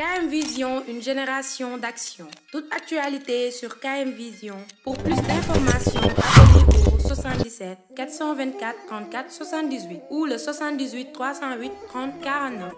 KM Vision, une génération d'action. Toute actualité sur KM Vision. Pour plus d'informations, appelez au 77 424 34 78 ou le 78 308 30 49.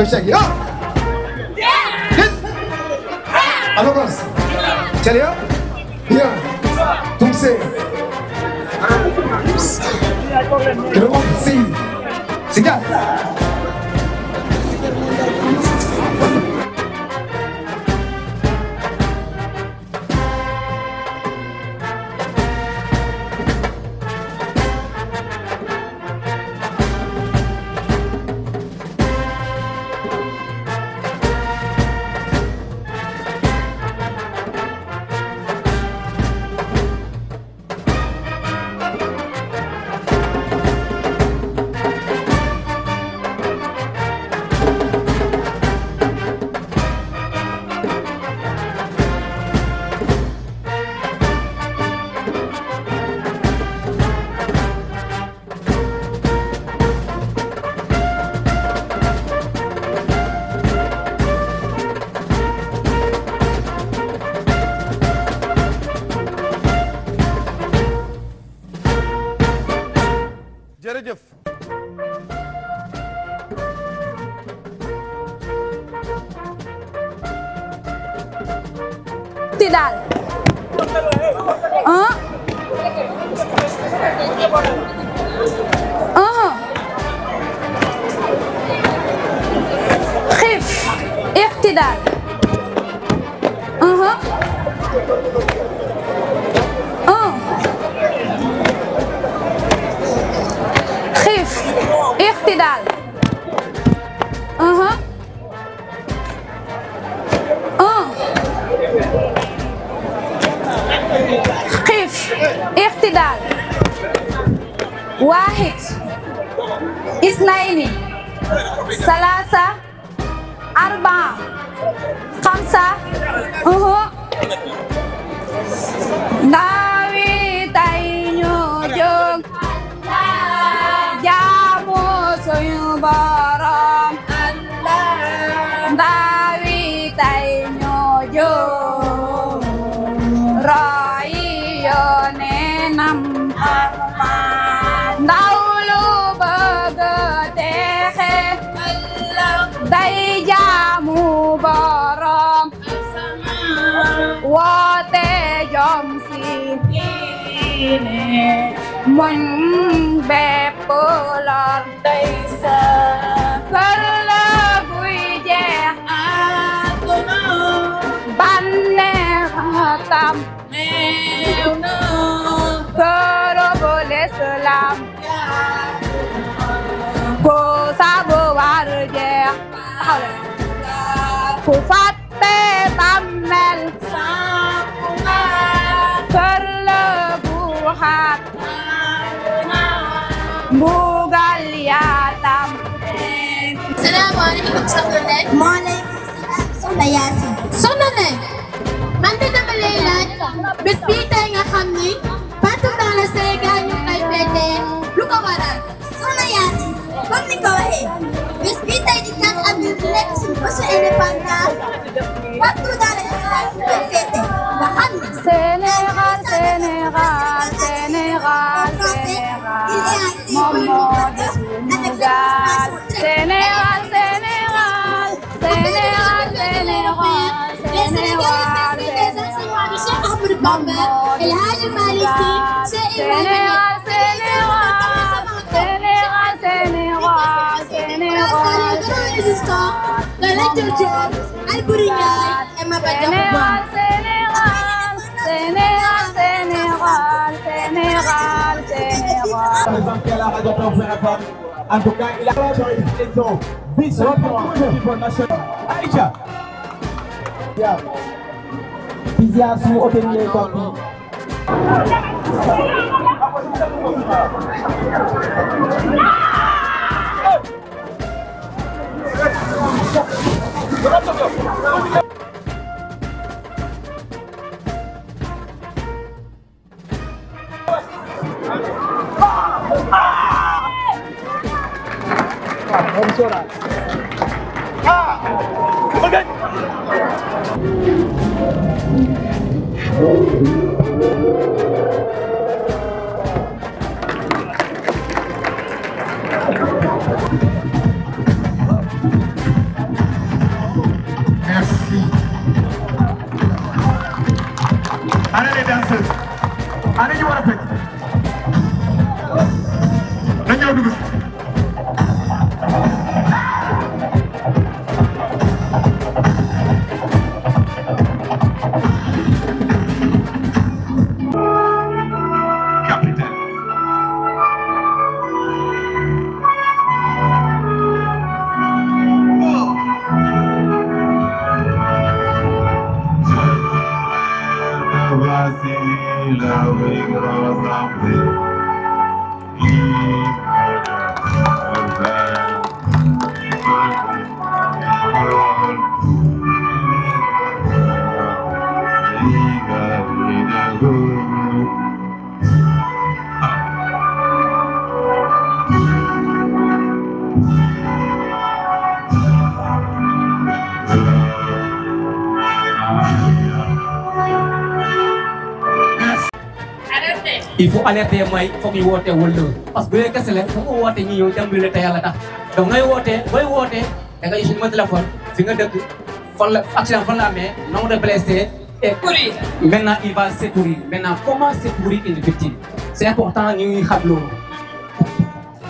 ko check yo alors boss Chalia bien donc c'est le monde c'est gars jërëjëf Tidal خف اعتدال خف اعتدال خف اعتدال واحد اثنين ثلاثة أربعة خمسة Ndawi tay ñu jóg jaamu suñu borom ndawi tay ñu jóg roy yoonenam ndaw lu bëgg texe day jaamu borom woote jom si muñ bépp lor day sa kër la buy jeex àdduna bànneex tam néew na kër bu l'islam ku sabu war jeex ku fàtte bàmmeel kër la bu xaat mbugal yaatam salaamaaleykum soxna Ndeye. maaleykum salaam soxna Yacine. soxna Ndeye man de dama lay laaj bés bii tey nga xam ni partout dans le Sénégal ñu koy fêté lu ko waral. soxna Yacine comme ni ko waxee bés bii tey di 4 avril di nekk suñu bésu indépendance partout dans le Sénégal ñu koy fêté nga xam ni. Sénégal Sénégal Sénégal Sénégal moom moo di suñu gaal Sénégal Sénégal Sénégal Sénégal Sénégal El Hadji Malick Sy Sénégal Sénégal Sénégal Sénégal résistant de l'Interdiop, Alboury Ndiaye et Maba Diakhou Ba. Sénégal Sénégal Sénégal Sénégal Sénégal présenté à la radio Conférence. En tout cas, il a les eaux. Vice-champion du niveau national. Aïcha. Bizia sous hôtelier Kopi. ana ñu war a fecc na ñëw dugg il faut alerter mooy foog ñu woote wala parce que bu dee kese la fu nga woote ñi yow jàmbale la te yàlla tax donc ngay wootee booy wootee da nga yor numéro téléphone fi nga dëkk fan la accident fan la amee nombre de blessés et maintenant il va secourir maintenant comment secourir une victime c'est important ñu ngi xam loolu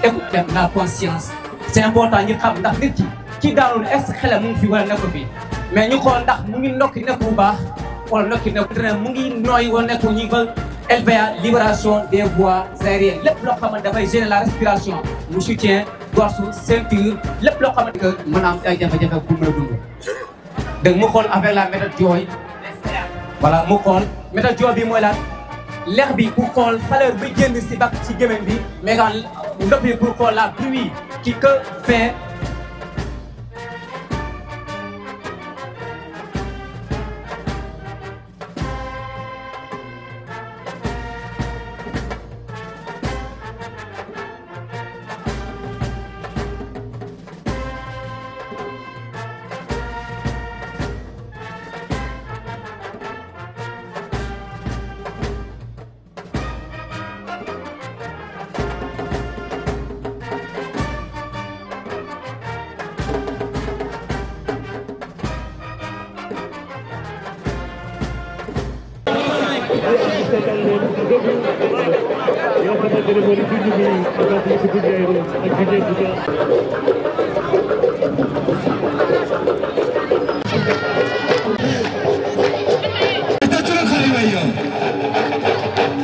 écoute la conscience c'est important ñu xam ndax nit ki daanoon est-ce que xelam mu ngi fi wala nekk fi mais ñu xool ndax mu ngi nokki nekk bu baax wala nokki nekk mu ngi nooy wala nekk ñu fa LVA libération des voies aériennes lépp loo xamante dafay gêner la respiration mu soutien gorge ceinture lépp loo xamante que mën a am ay jafe-jafe pour mën a dund. donc mu xool avec la méthode Dioy voilà mu xool méthode Dioy bi mooy lan lex bi pour xool chaleur bi génn si bak si gémmiñ bi mais quand ndox bi pour xool la pluie qui que fait.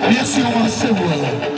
Merci, on va se voir.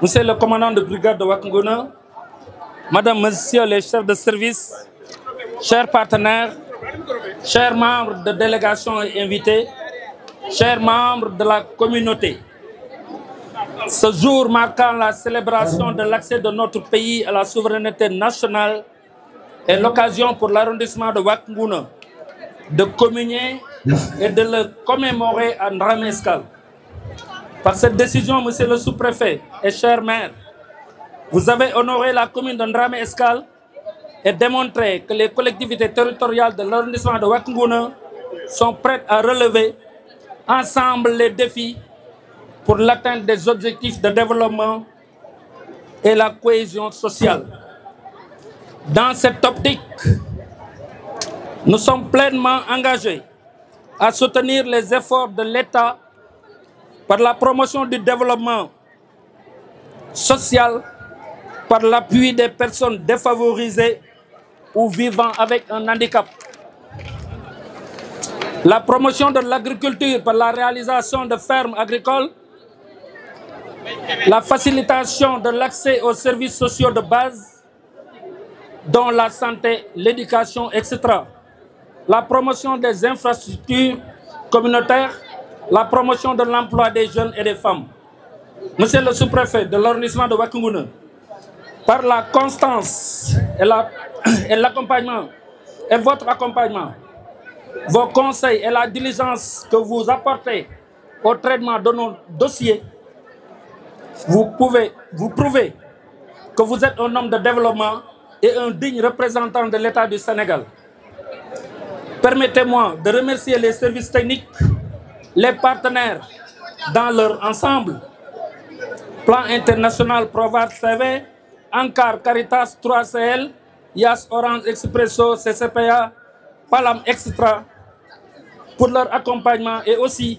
Monsieur le commandant de brigade de Wack Ngouna, Madame, Monsieur les chefs de service, chers partenaires, chers membres de délégation et invités, chers membres de la communauté, Ce jour marquant la célébration de l'accès de notre pays à la souveraineté nationale est l'occasion pour l'arrondissement de Wack Ngouna de communier et de le commémorer à Ndramé Escale. Par cette décision, monsieur le sous-préfet et cher maire, vous avez honoré la commune de Ndramé Escale et démontré que les collectivités territoriales de l'arrondissement de Wack Ngouna sont prêtes à relever ensemble les défis pour l'atteinte des objectifs de développement et la cohésion sociale. Dans cette optique, nous sommes pleinement engagés à soutenir les efforts de l'État par la promotion du développement social, par l'appui des personnes défavorisées ou vivant avec un handicap. La promotion de l'agriculture par la réalisation de fermes agricoles, la facilitation de l'accès aux services sociaux de base, dont la santé, l'éducation, etc. La promotion des infrastructures communautaires, la promotion de l'emploi des jeunes et des femmes. Monsieur le sous-préfet de l'arrondissement de Wack Ngouna, par la constance et l'accompagnement et votre accompagnement, vos conseils et la diligence que vous apportez au traitement de nos dossiers, vous prouvez que vous êtes un homme de développement et un digne représentant de l'État du Sénégal. Permettez-moi de remercier les services techniques, les partenaires dans leur ensemble, Plan International Provar CV, Ancar Caritas 3CL, Yas Orange Expresso, CCPA, Palam Extra, pour leur accompagnement, et aussi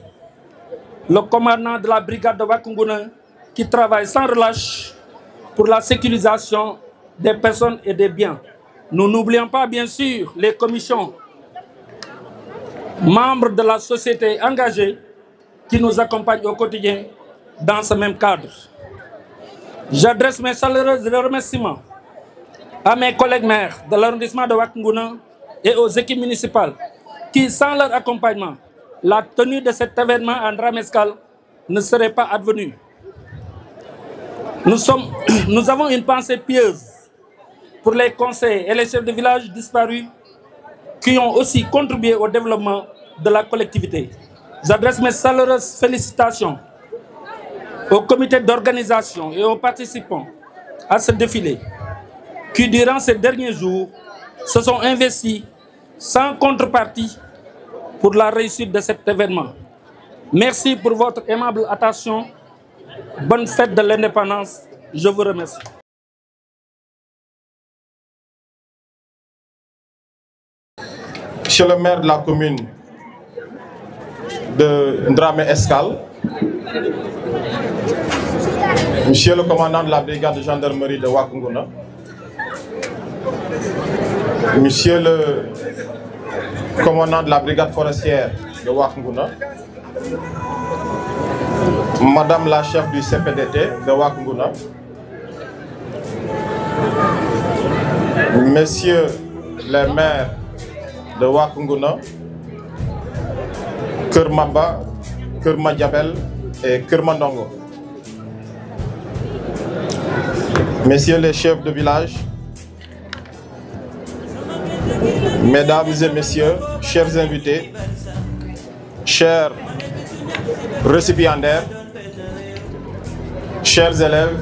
le commandant de la brigade de Wack Ngouna qui travaille sans relâche pour la sécurisation des personnes et des biens. Nous n'oublions pas bien sûr les commissions, membres de la société engagée qui nous accompagnent au quotidien dans ce même cadre. J'adresse mes chaleureux remerciements à mes collègues maires de l'arrondissement de Wack Ngouna et aux équipes municipales qui, sans leur accompagnement, la tenue de cet événement à Ndramé Escale ne serait pas advenue. Nous avons une pensée pieuse pour les conseils et les chefs de village disparus qui ont aussi contribué au développement de la collectivité. J'adresse mes chaleureuses félicitations au comité d'organisation et aux participants à ce défilé qui, durant ces derniers jours, se sont investis sans contrepartie pour la réussite de cet événement. Merci pour votre aimable attention. Bonne fête de l'indépendance. Je vous remercie. Monsieur le maire de la commune de Ndramé Escale, Monsieur le commandant de la brigade de gendarmerie de Wack Ngouna, Monsieur le commandant de la brigade forestière de Wack Ngouna, Madame la chef du CPDT de Wack Ngouna, Messieurs les maires de Wack Ngouna, Keur Maba, Keur Madiabel et Keur Mandongo, Messieurs les chefs de village, Mesdames et Messieurs, chers invités, chers récipiendaires, chers élèves,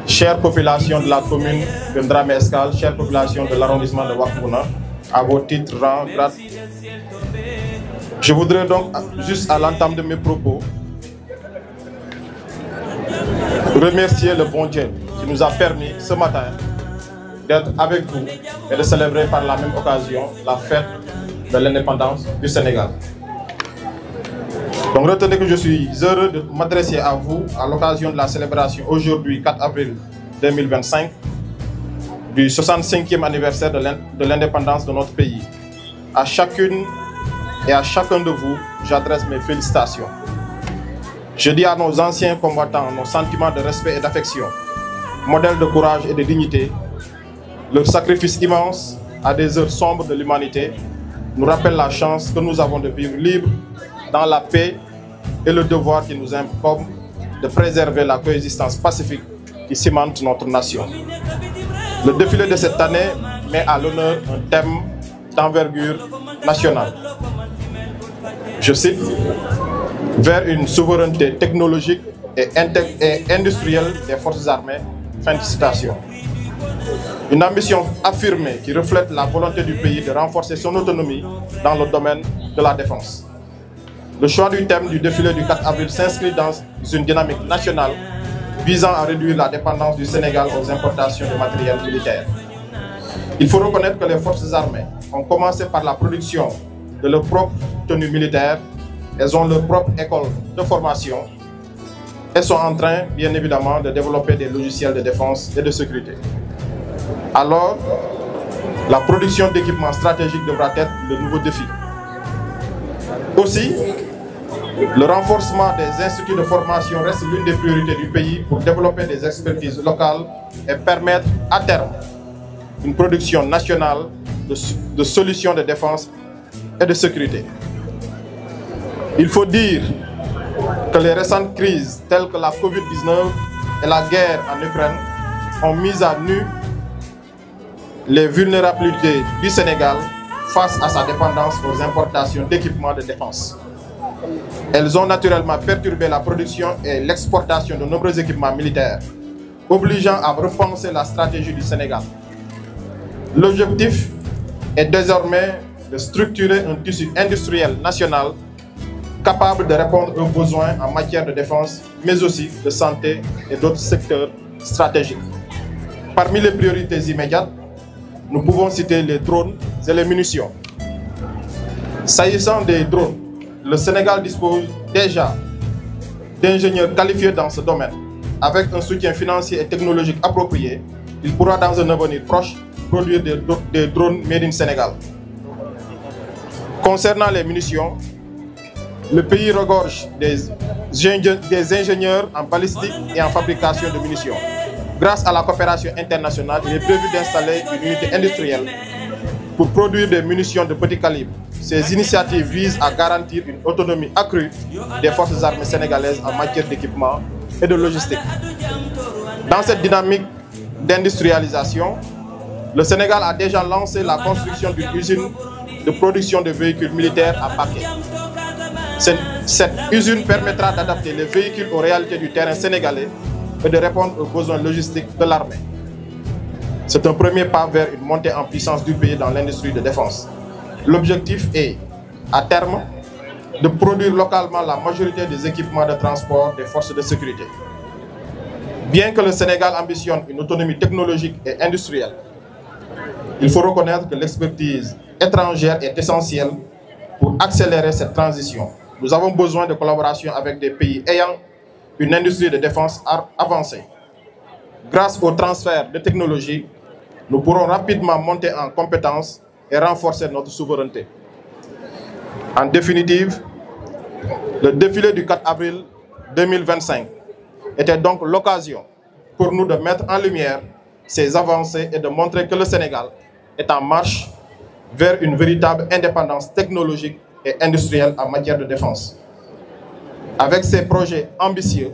chères populations de la commune de Ndramé Escale, chères populations de l'arrondissement de Wack Ngouna, à vos titres, rang, grade. Je voudrais donc, juste à l'entame de mes propos, remercier le bon Dieu qui nous a permis ce matin d'être avec vous et de célébrer par la même occasion la fête de l'indépendance du Sénégal. Donc retenez que je suis heureux de m'adresser à vous à l'occasion de la célébration aujourd'hui 4 avril 2025 du 65e anniversaire de l'indépendance de notre pays. À chacune et à chacun de vous, j'adresse mes félicitations. Je dis à nos anciens combattants, nos sentiments de respect et d'affection, modèles de courage et de dignité, leur sacrifice immense à des heures sombres de l'humanité nous rappelle la chance que nous avons de vivre libres dans la paix et le devoir qui nous incombe de préserver la coexistence pacifique qui cimente notre nation. Le défilé de cette année met à l'honneur un thème d'envergure nationale. Je cite, « Vers une souveraineté technologique et industrielle des forces armées ». Fin de citation. Une ambition affirmée qui reflète la volonté du pays de renforcer son autonomie dans le domaine de la défense. Le choix du thème du défilé du 4 avril s'inscrit dans une dynamique nationale visant à réduire la dépendance du Sénégal aux importations de matériel militaire. Il faut reconnaître que les forces armées ont commencé par la production de leur propre tenue militaire. Elles ont leur propre école de formation et sont en train, bien évidemment, de développer des logiciels de défense et de sécurité. Alors, la production d'équipements stratégiques devra être le nouveau défi. Aussi, le renforcement des instituts de formation reste l'une des priorités du pays pour développer des expertises locales et permettre à terme une production nationale de solutions de défense et de sécurité. Il faut dire que les récentes crises telles que la Covid-19 et la guerre en Ukraine ont mis à nu les vulnérabilités du Sénégal face à sa dépendance aux importations d'équipements de défense. Elles ont naturellement perturbé la production et l'exportation de nombreux équipements militaires, obligeant à repenser la stratégie du Sénégal. L'objectif est désormais de structurer un tissu industriel national capable de répondre aux besoins en matière de défense, mais aussi de santé et d'autres secteurs stratégiques. Parmi les priorités immédiates, nous pouvons citer les drones et les munitions. S'agissant des drones, le Sénégal dispose déjà d'ingénieurs qualifiés dans ce domaine. Avec un soutien financier et technologique approprié, il pourra dans un avenir proche produire des drones made in Sénégal. Concernant les munitions, le pays regorge des ingénieurs en balistique et en fabrication de munitions. Grâce à la coopération internationale, il est prévu d'installer une unité industrielle pour produire des munitions de petit calibre. Ces initiatives visent à garantir une autonomie accrue des forces armées sénégalaises en matière d'équipement et de logistique. Dans cette dynamique d'industrialisation, le Sénégal a déjà lancé la construction d'une usine de production de véhicules militaires à Baké. Cette usine permettra d'adapter les véhicules aux réalités du terrain sénégalais et de répondre aux besoins logistiques de l'armée. C'est un premier pas vers une montée en puissance du pays dans l'industrie de défense. L'objectif est, à terme, de produire localement la majorité des équipements de transport des forces de sécurité. Bien que le Sénégal ambitionne une autonomie technologique et industrielle, il faut reconnaître que l'expertise étrangère est essentielle pour accélérer cette transition. Nous avons besoin de collaboration avec des pays ayant une industrie de défense avancée. Grâce au transfert de technologies, nous pourrons rapidement monter en compétences et renforcer notre souveraineté. En définitive, le défilé du 4 avril 2025 était donc l'occasion pour nous de mettre en lumière ces avancées et de montrer que le Sénégal est en marche vers une véritable indépendance technologique et industrielle en matière de défense. Avec ces projets ambitieux,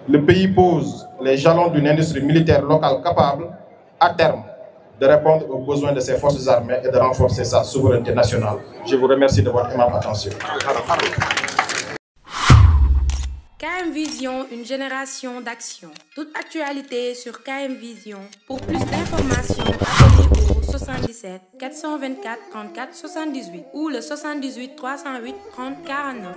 le pays pose les jalons d'une industrie militaire locale capable, à terme, de répondre aux besoins de ses forces armées et de renforcer sa souveraineté nationale. Je vous remercie de votre aimable attention. KM Vision, une génération d'action. Toute actualité sur KM Vision. Pour plus d'informations, appelez au 77 424 34 78 ou le 78 308 30 49.